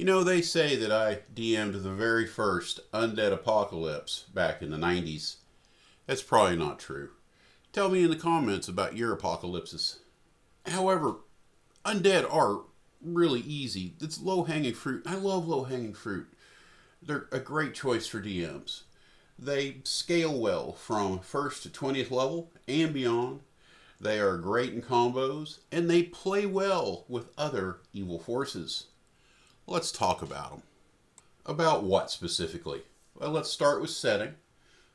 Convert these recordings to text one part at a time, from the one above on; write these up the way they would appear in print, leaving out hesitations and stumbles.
You know, they say that I DM'd the very first Undead Apocalypse back in the 90s. That's probably not true. Tell me in the comments about your apocalypses. However, Undead are really easy. It's low-hanging fruit. I love low-hanging fruit. They're a great choice for DMs. They scale well from 1st to 20th level and beyond. They are great in combos, and they play well with other evil forces. Let's talk about them. About what specifically? Well, let's start with setting.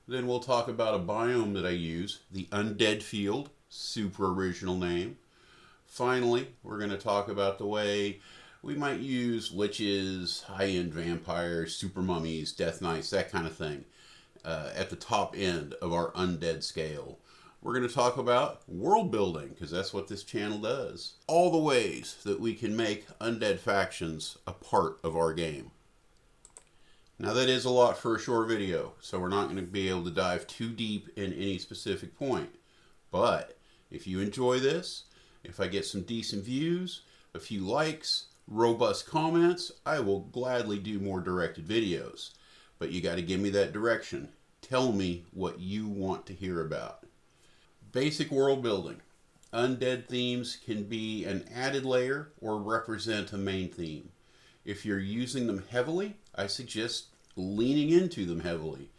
Then we'll talk about a biome that I use, the Undead Field, super original name. Finally, we're going to talk about the way we might use liches, high-end vampires, super mummies, death knights, that kind of thing, at the top end of our undead scale. We're going to talk about world building, because that's what this channel does. All the ways that we can make undead factions a part of our game. Now that is a lot for a short video, so we're not going to be able to dive too deep in any specific point. But if you enjoy this, if I get some decent views, a few likes, robust comments, I will gladly do more directed videos. But you got to give me that direction. Tell me what you want to hear about. Basic world building. Undead themes can be an added layer or represent a main theme. If you're using them heavily, I suggest leaning into them heavily.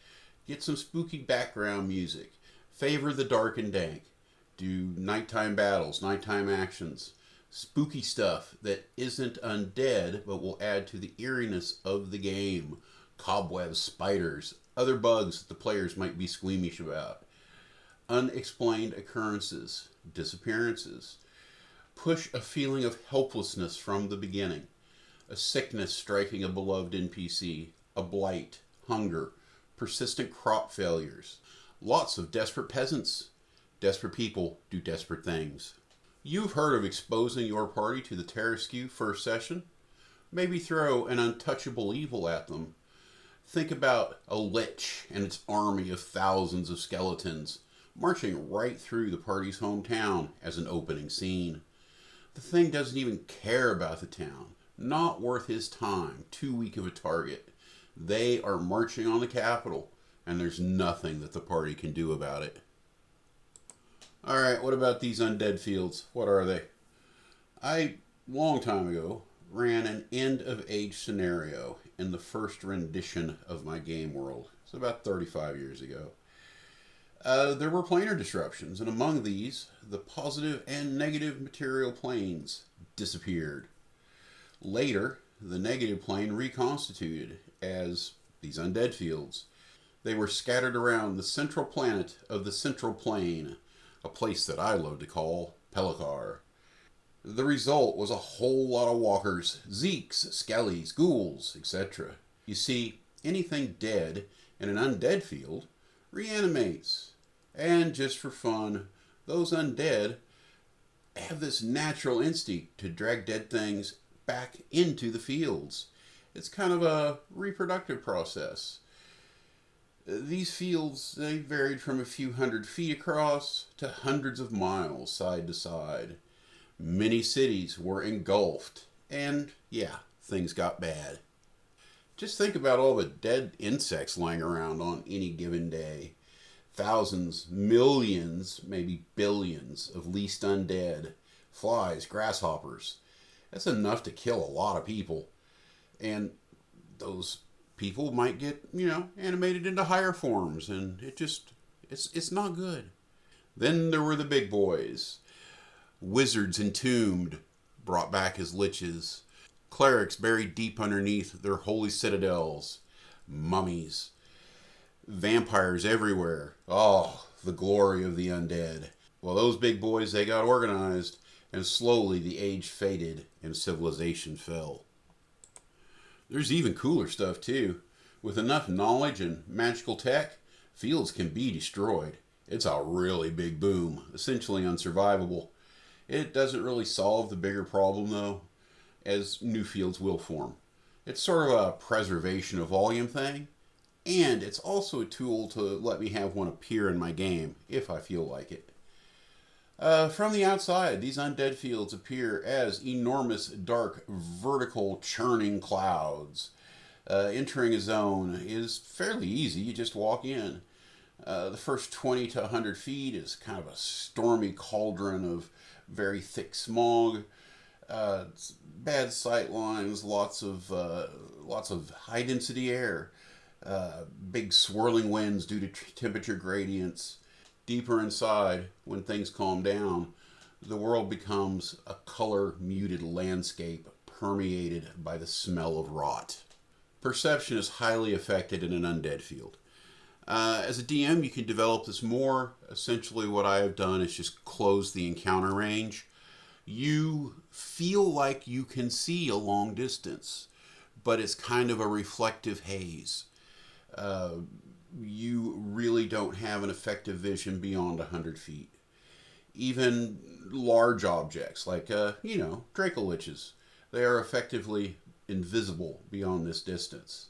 Get some spooky background music. Favor the dark and dank. Do nighttime battles, nighttime actions. Spooky stuff that isn't undead but will add to the eeriness of the game. Cobwebs, spiders, other bugs that the players might be squeamish about. Unexplained occurrences, disappearances. Push a feeling of helplessness from the beginning. A sickness striking a beloved NPC, a blight, hunger, persistent crop failures. Lots of desperate peasants. Desperate people do desperate things. You've heard of exposing your party to the Terraskew first session? Maybe throw an untouchable evil at them. Think about a lich and its army of thousands of skeletons marching right through the party's hometown as an opening scene. The thing doesn't even care about the town. Not worth his time. Too weak of a target. They are marching on the capital, and there's nothing that the party can do about it. Alright, what about these undead fields? What are they? I, long time ago, ran an end-of-age scenario in the first rendition of my game world. It's about 35 years ago. There were planar disruptions, and among these, the positive and negative material planes disappeared. Later, the negative plane reconstituted as these undead fields. They were scattered around the central planet of the central plane, a place that I love to call Pelakar. The result was a whole lot of walkers, zeeks, skellies, ghouls, etc. You see, anything dead in an undead field reanimates. And just for fun, those undead have this natural instinct to drag dead things back into the fields. It's kind of a reproductive process. These fields, they varied from a few hundred feet across to hundreds of miles side to side. Many cities were engulfed, and yeah, things got bad. Just think about all the dead insects lying around on any given day. Thousands, millions, maybe billions of least undead. Flies, grasshoppers. That's enough to kill a lot of people. And those people might get, animated into higher forms, and it's not good. Then there were the big boys. Wizards entombed, brought back as liches. Clerics buried deep underneath their holy citadels. Mummies. Vampires everywhere. Oh, the glory of the undead. Well, those big boys, they got organized, and slowly the age faded and civilization fell. There's even cooler stuff too. With enough knowledge and magical tech, fields can be destroyed. It's a really big boom, essentially unsurvivable. It doesn't really solve the bigger problem though, as new fields will form. It's sort of a preservation of volume thing, and it's also a tool to let me have one appear in my game if I feel like it. From the outside, these undead fields appear as enormous, dark, vertical, churning clouds. Entering a zone is fairly easy. You just walk in. The first 20 to 100 feet is kind of a stormy cauldron of very thick smog, bad sight lines, lots of high density air, big swirling winds due to temperature gradients. Deeper inside, when things calm down, the world becomes a color muted landscape permeated by the smell of rot. Perception is highly affected in an undead field. As a DM, you can develop this more. Essentially, what I have done is just close the encounter range. You feel like you can see a long distance, but it's kind of a reflective haze. You really don't have an effective vision beyond 100 feet. Even large objects like, Draco Liches, they are effectively invisible beyond this distance.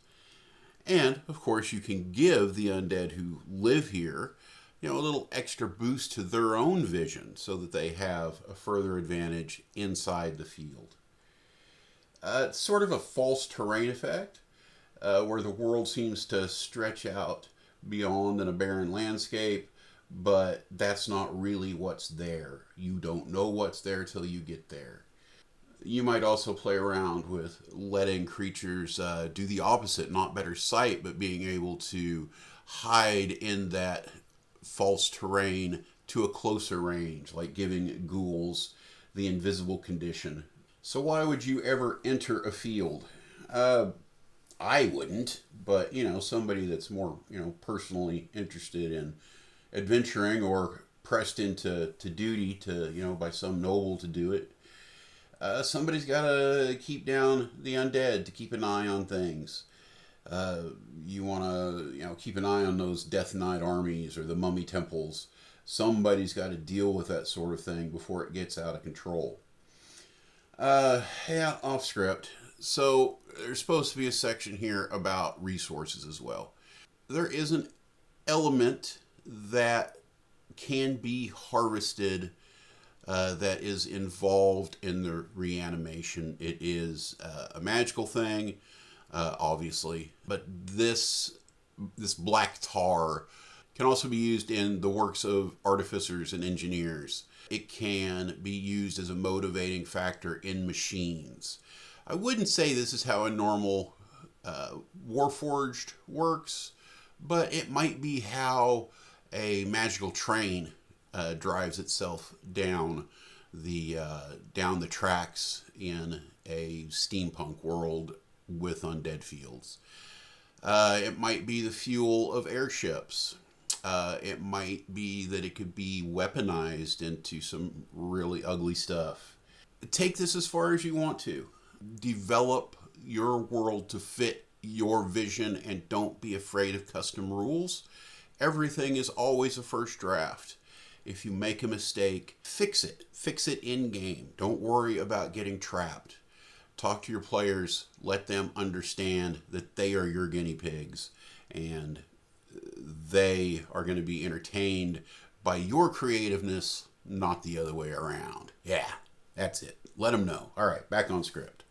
And, of course, you can give the undead who live here, a little extra boost to their own vision so that they have a further advantage inside the field. It's sort of a false terrain effect, where the world seems to stretch out beyond in a barren landscape, but that's not really what's there. You don't know what's there till you get there. You might also play around with letting creatures do the opposite, not better sight, but being able to hide in that false terrain to a closer range, like giving ghouls the invisible condition. So why would you ever enter a field? I wouldn't, but somebody that's more personally interested in adventuring or pressed into duty to by some noble to do it. Somebody's got to keep down the undead, to keep an eye on things. You want to keep an eye on those Death Knight armies or the mummy temples. Somebody's got to deal with that sort of thing before it gets out of control. Off script. So there's supposed to be a section here about resources as well. There is an element that can be harvested that is involved in the reanimation. It is a magical thing, obviously, but this black tar can also be used in the works of artificers and engineers. It can be used as a motivating factor in machines. I wouldn't say this is how a normal Warforged works, but it might be how a magical train drives itself down the tracks in a steampunk world with undead fields. It might be the fuel of airships. It might be that it could be weaponized into some really ugly stuff. Take this as far as you want to. Develop your world to fit your vision and don't be afraid of custom rules. Everything is always a first draft. If you make a mistake, fix it. Fix it in game. Don't worry about getting trapped. Talk to your players. Let them understand that they are your guinea pigs and they are going to be entertained by your creativeness, not the other way around. Yeah, that's it. Let them know. All right, back on script.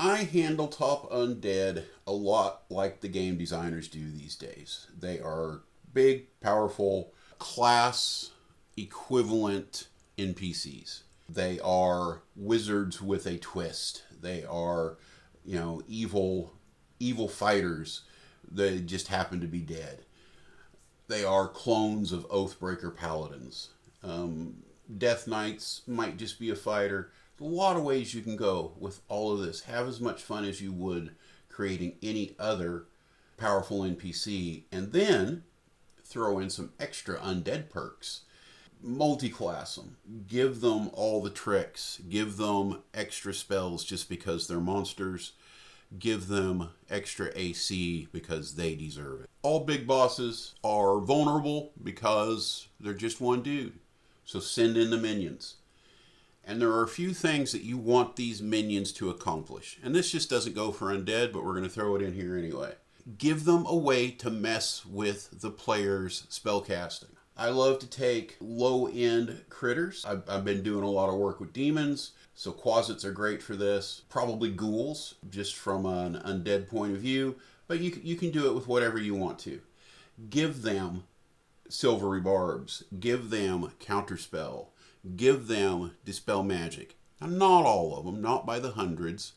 I handle top undead a lot like the game designers do these days. They are big, powerful, class equivalent NPCs. They are wizards with a twist. They are, evil fighters that just happen to be dead. They are clones of Oathbreaker paladins. Death Knights might just be a fighter. A lot of ways you can go with all of this. Have as much fun as you would creating any other powerful NPC, and then throw in some extra undead perks. Multi-class them. Give them all the tricks. Give them extra spells just because they're monsters. Give them extra AC because they deserve it. All big bosses are vulnerable because they're just one dude. So send in the minions. And there are a few things that you want these minions to accomplish. And this just doesn't go for undead, but we're going to throw it in here anyway. Give them a way to mess with the player's spellcasting. I love to take low-end critters. I've been doing a lot of work with demons, so quasits are great for this. Probably ghouls, just from an undead point of view, but you can do it with whatever you want to. Give them silvery barbs. Give them counterspell. Give them dispel magic. Now, not all of them, not by the hundreds,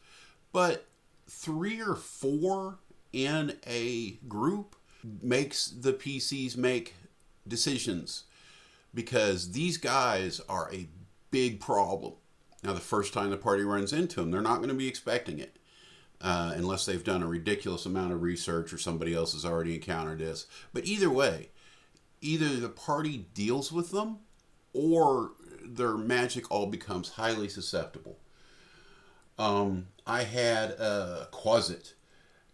but 3 or 4 in a group makes the PCs make decisions, because these guys are a big problem. Now, the first time the party runs into them, they're not going to be expecting it, unless they've done a ridiculous amount of research or somebody else has already encountered this. But either way, either the party deals with them or their magic all becomes highly susceptible. I had a quasit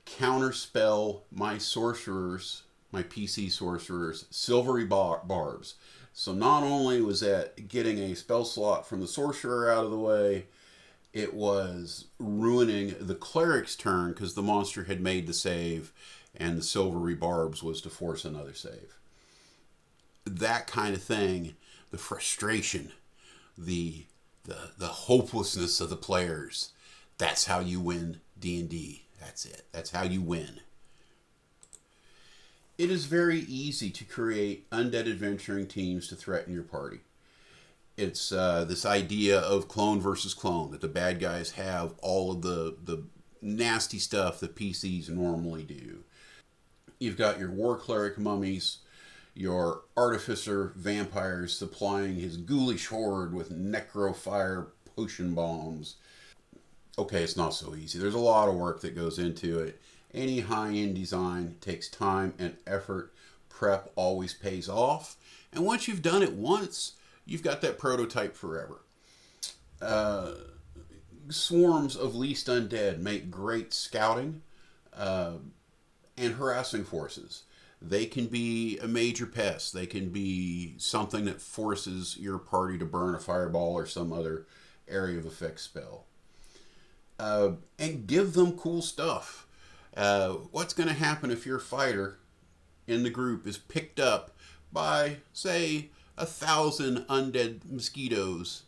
counterspell my sorcerers, my PC sorcerers, silvery barbs. So not only was that getting a spell slot from the sorcerer out of the way, it was ruining the cleric's turn because the monster had made the save and the silvery barbs was to force another save. That kind of thing, the frustration, the hopelessness of the players, that's how you win D&D. That's it. That's how you win. It is very easy to create undead adventuring teams to threaten your party. It's this idea of clone versus clone, that the bad guys have all of the nasty stuff that PCs normally do. You've got your war cleric mummies, your artificer vampires supplying his ghoulish horde with necrofire potion bombs. Okay, it's not so easy. There's a lot of work that goes into it. Any high-end design takes time and effort. Prep always pays off. And once you've done it once, you've got that prototype forever. Swarms of least undead make great scouting and harassing forces. They can be a major pest. They can be something that forces your party to burn a fireball or some other area of effect spell. And give them cool stuff. What's going to happen if your fighter in the group is picked up by, say, 1,000 undead mosquitoes?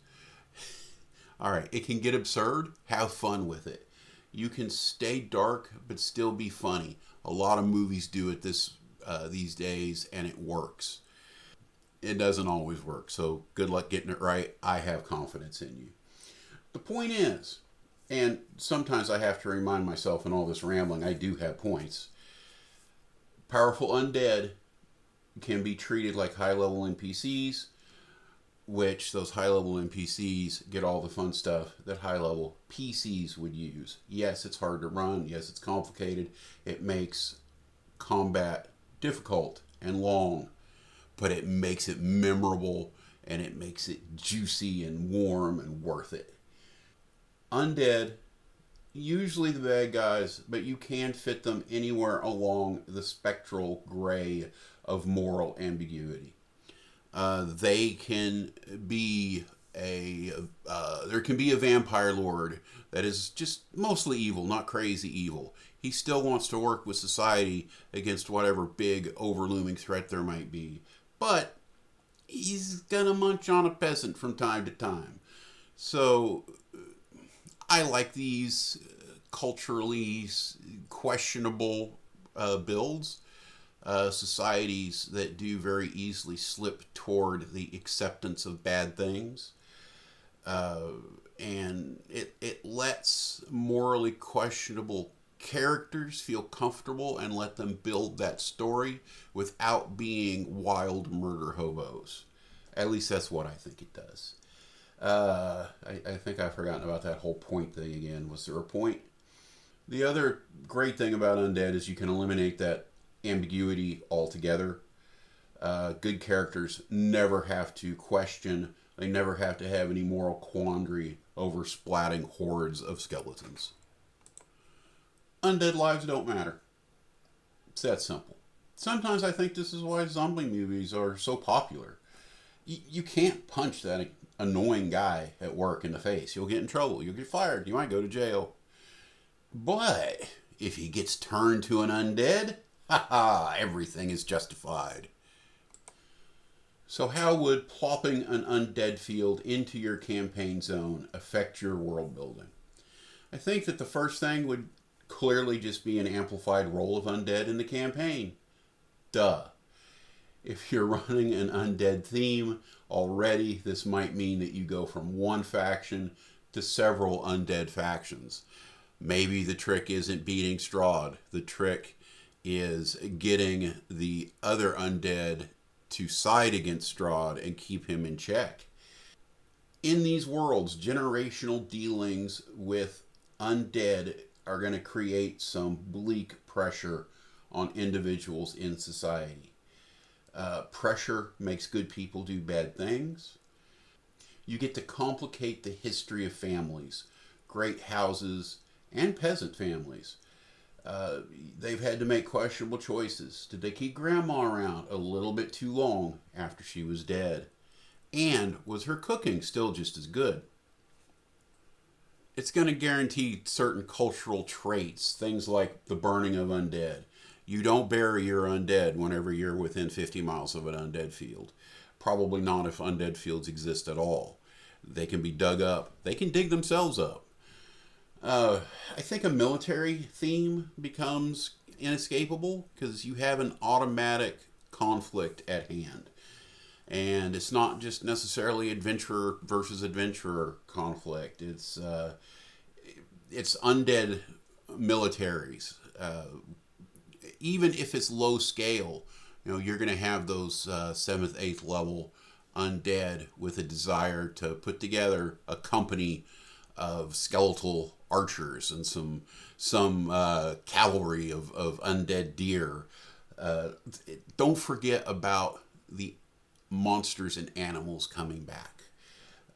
All right, it can get absurd. Have fun with it. You can stay dark but still be funny. A lot of movies do it these days, and it works. It doesn't always work, so good luck getting it right. I have confidence in you. The point is, and sometimes I have to remind myself in all this rambling, I do have points. Powerful undead can be treated like high-level NPCs, which those high-level NPCs get all the fun stuff that high-level PCs would use. Yes, it's hard to run. Yes, it's complicated. It makes combat difficult and long, but it makes it memorable, and it makes it juicy and warm and worth it. Undead, usually the bad guys, but you can fit them anywhere along the spectral gray of moral ambiguity. They can be there can be a vampire lord that is just mostly evil, not crazy evil. He still wants to work with society against whatever big overlooming threat there might be, but he's gonna munch on a peasant from time to time. So I like these culturally questionable builds. Societies that do very easily slip toward the acceptance of bad things. And it lets morally questionable characters feel comfortable and let them build that story without being wild murder hobos. At least that's what I think it does. I think I've forgotten about that whole point thing again. Was there a point? The other great thing about Undead is you can eliminate that ambiguity altogether. Good characters never have to question. They never have to have any moral quandary over splatting hordes of skeletons. Undead lives don't matter. It's that simple. Sometimes I think this is why zombie movies are so popular. You can't punch that annoying guy at work in the face. You'll get in trouble. You'll get fired. You might go to jail. But if he gets turned to an undead, everything is justified. So how would plopping an undead field into your campaign zone affect your world building? I think that the first thing would clearly just be an amplified role of undead in the campaign. Duh. If you're running an undead theme already, this might mean that you go from one faction to several undead factions. Maybe the trick isn't beating Strahd. The trick is getting the other undead to side against Strahd and keep him in check. In these worlds, generational dealings with undead are going to create some bleak pressure on individuals in society. Pressure makes good people do bad things. You get to complicate the history of families, great houses, and peasant families. They've had to make questionable choices. Did they keep grandma around a little bit too long after she was dead? And was her cooking still just as good? It's going to guarantee certain cultural traits, things like the burning of undead. You don't bury your undead whenever you're within 50 miles of an undead field. Probably not if undead fields exist at all. They can be dug up. They can dig themselves up. I think a military theme becomes inescapable because you have an automatic conflict at hand. And it's not just necessarily adventurer versus adventurer conflict. It's undead militaries. Even if it's low scale, you're going to have those 7th, 8th level undead with a desire to put together a company of skeletal archers and some cavalry of undead deer. Don't forget about the monsters and animals coming back.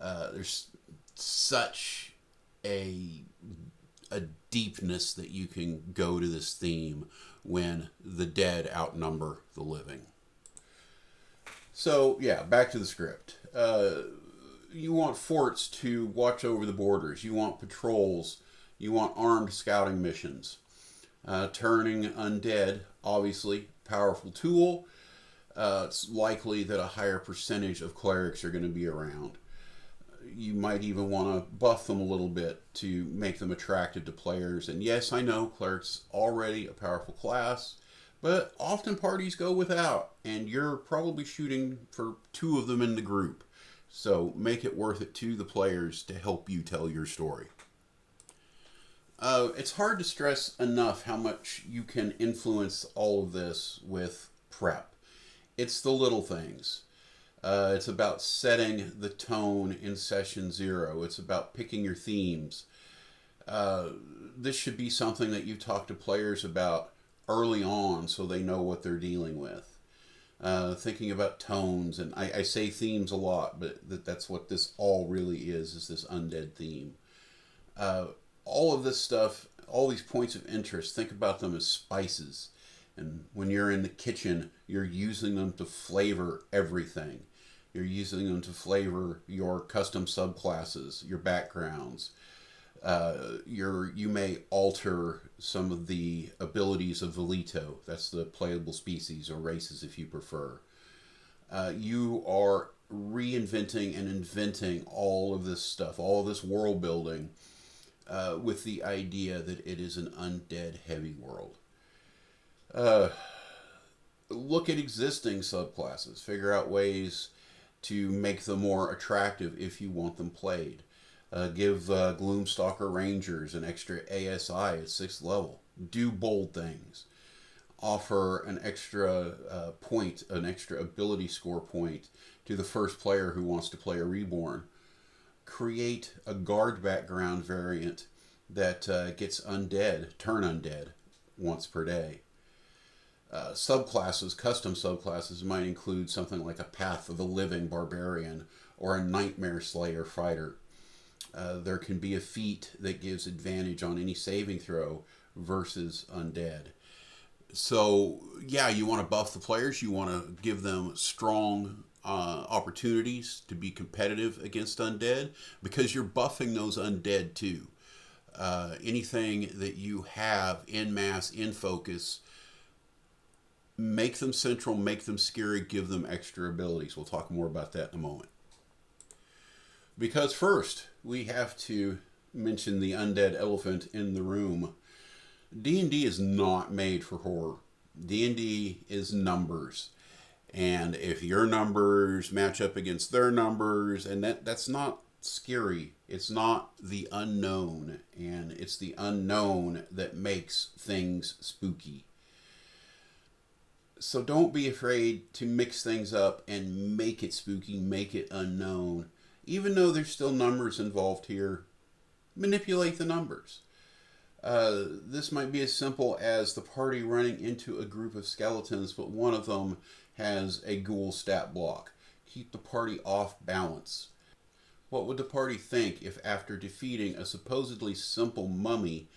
There's such a deepness that you can go to this theme when the dead outnumber the living. So yeah, back to the script. You want forts to watch over the borders. You want patrols. You want armed scouting missions. Turning undead, obviously, powerful tool. It's likely that a higher percentage of clerics are going to be around. You might even want to buff them a little bit to make them attractive to players. And yes, I know clerics already a powerful class, but often parties go without, and you're probably shooting for 2 of them in the group. So make it worth it to the players to help you tell your story. It's hard to stress enough how much you can influence all of this with prep. It's the little things. It's about setting the tone in session 0. It's about picking your themes. This should be something that you talk to players about early on so they know what they're dealing with. Thinking about tones, and I say themes a lot, but that's what this all really is this undead theme. All of this stuff, all these points of interest, think about them as spices. And when you're in the kitchen, you're using them to flavor everything. You're using them to flavor your custom subclasses, your backgrounds. You may alter some of the abilities of Velito. That's the playable species or races if you prefer. You are reinventing and inventing all of this stuff, all of this world building, with the idea that it is an undead heavy world. Look at existing subclasses. Figure out ways to make them more attractive if you want them played. Give Gloomstalker Rangers an extra ASI at 6th level. Do bold things. Offer an extra point, an extra ability score point to the first player who wants to play a Reborn. Create a guard background variant that gets undead, turn undead, once per day. Subclasses, custom subclasses, might include something like a Path of the Living Barbarian or a Nightmare Slayer Fighter. There can be a feat that gives advantage on any saving throw versus undead. So, yeah, you want to buff the players. You want to give them strong opportunities to be competitive against undead because you're buffing those undead too. Anything that you have in mass, in focus, Make them central, make them scary, give them extra abilities. We'll talk more about that in a moment. Because first, we have to mention the undead elephant in the room. D&D is not made for horror. D&D is numbers. And if your numbers match up against their numbers, and that's not scary. It's not the unknown. And it's the unknown that makes things spooky. So don't be afraid to mix things up and make it spooky, make it unknown. Even though there's still numbers involved here, manipulate the numbers. This might be as simple as the party running into a group of skeletons, but one of them has a ghoul stat block. Keep the party off balance. What would the party think if after defeating a supposedly simple mummy,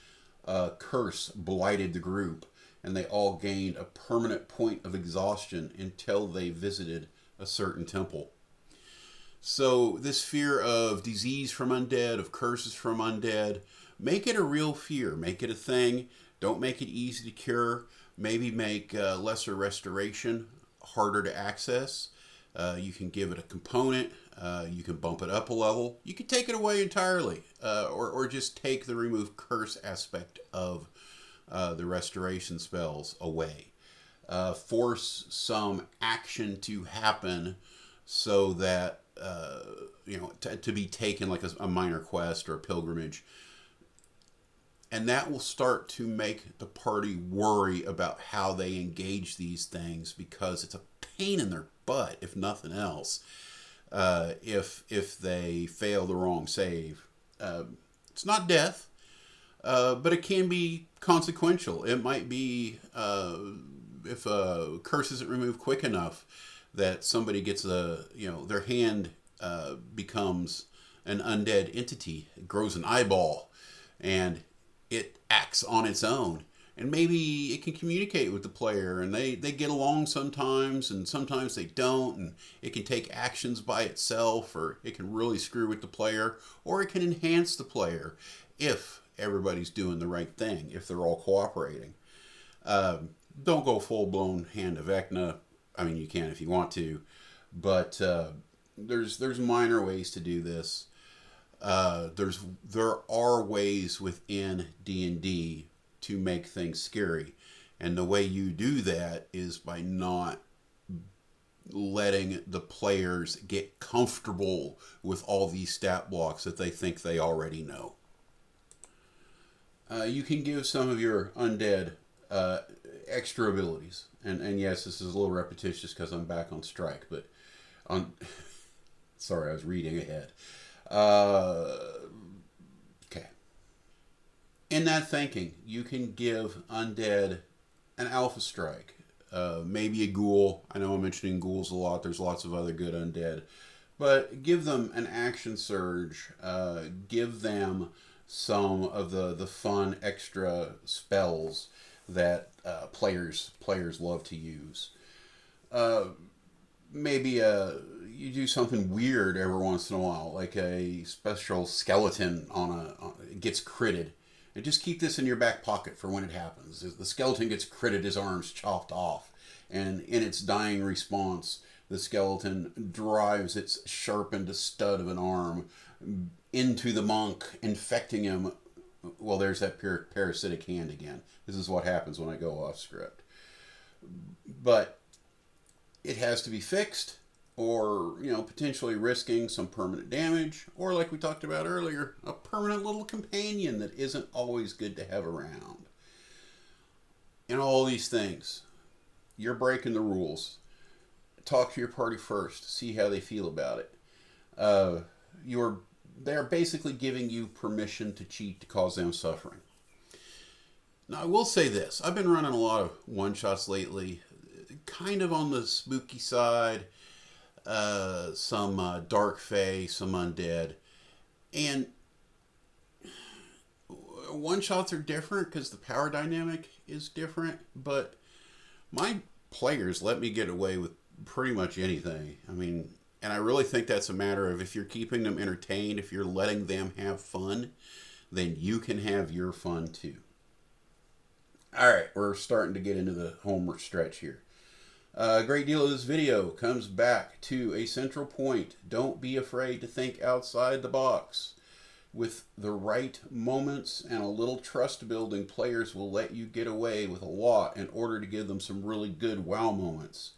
a curse blighted the group, and they all gained a permanent point of exhaustion until they visited a certain temple? So this fear of disease from undead, of curses from undead, make it a real fear. Make it a thing. Don't make it easy to cure. Maybe make lesser restoration harder to access. You can give it a component. You can bump it up a level. You can take it away entirely. Or just take the remove curse aspect of the restoration spells away. Force some action to happen so that to be taken like a minor quest or a pilgrimage. And that will start to make the party worry about how they engage these things, because it's a pain in their butt, if nothing else, if they fail the wrong save. It's not death, but it can be consequential. It might be if a curse isn't removed quick enough that somebody gets their hand becomes an undead entity, it grows an eyeball, and it acts on its own. And maybe it can communicate with the player, and they get along sometimes, and sometimes they don't, and it can take actions by itself, or it can really screw with the player, or it can enhance the player if everybody's doing the right thing, if they're all cooperating. Don't go full-blown Hand of Vecna. I mean, you can if you want to, but there's minor ways to do this. There are ways within D&D to make things scary, and the way you do that is by not letting the players get comfortable with all these stat blocks that they think they already know. You can give some of your undead extra abilities, and yes, this is a little repetitious because I'm back on strike, but sorry, I was reading ahead. Okay. In that thinking, you can give undead an alpha strike. Maybe a ghoul. I know I'm mentioning ghouls a lot. There's lots of other good undead. But give them an action surge. Give them some of the fun extra spells that players love to use. Maybe you do something weird every once in a while, like a special skeleton gets critted. And just keep this in your back pocket for when it happens. The skeleton gets critted, his arm's chopped off, and in its dying response, the skeleton drives its sharpened stud of an arm into the monk, infecting him. Well, there's that parasitic hand again. This is what happens when I go off script. But it has to be fixed, or potentially risking some permanent damage, or like we talked about earlier, a permanent little companion that isn't always good to have around. In all these things, you're breaking the rules. Talk to your party first, see how they feel about it. They're basically giving you permission to cheat to cause them suffering. Now, I will say this. I've been running a lot of one-shots lately, kind of on the spooky side, some dark fae, some undead. And one-shots are different because the power dynamic is different, but my players let me get away with pretty much anything. I mean, and I really think that's a matter of if you're keeping them entertained, if you're letting them have fun, then you can have your fun too. All right, we're starting to get into the homework stretch here. A great deal of this video comes back to a central point. Don't be afraid to think outside the box. With the right moments and a little trust building, players will let you get away with a lot in order to give them some really good wow moments.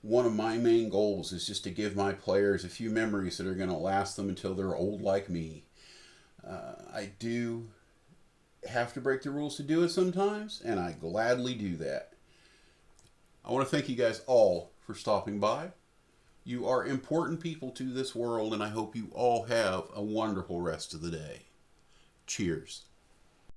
One of my main goals is just to give my players a few memories that are going to last them until they're old like me. I do have to break the rules to do it sometimes, and I gladly do that. I want to thank you guys all for stopping by. You are important people to this world, and I hope you all have a wonderful rest of the day. Cheers.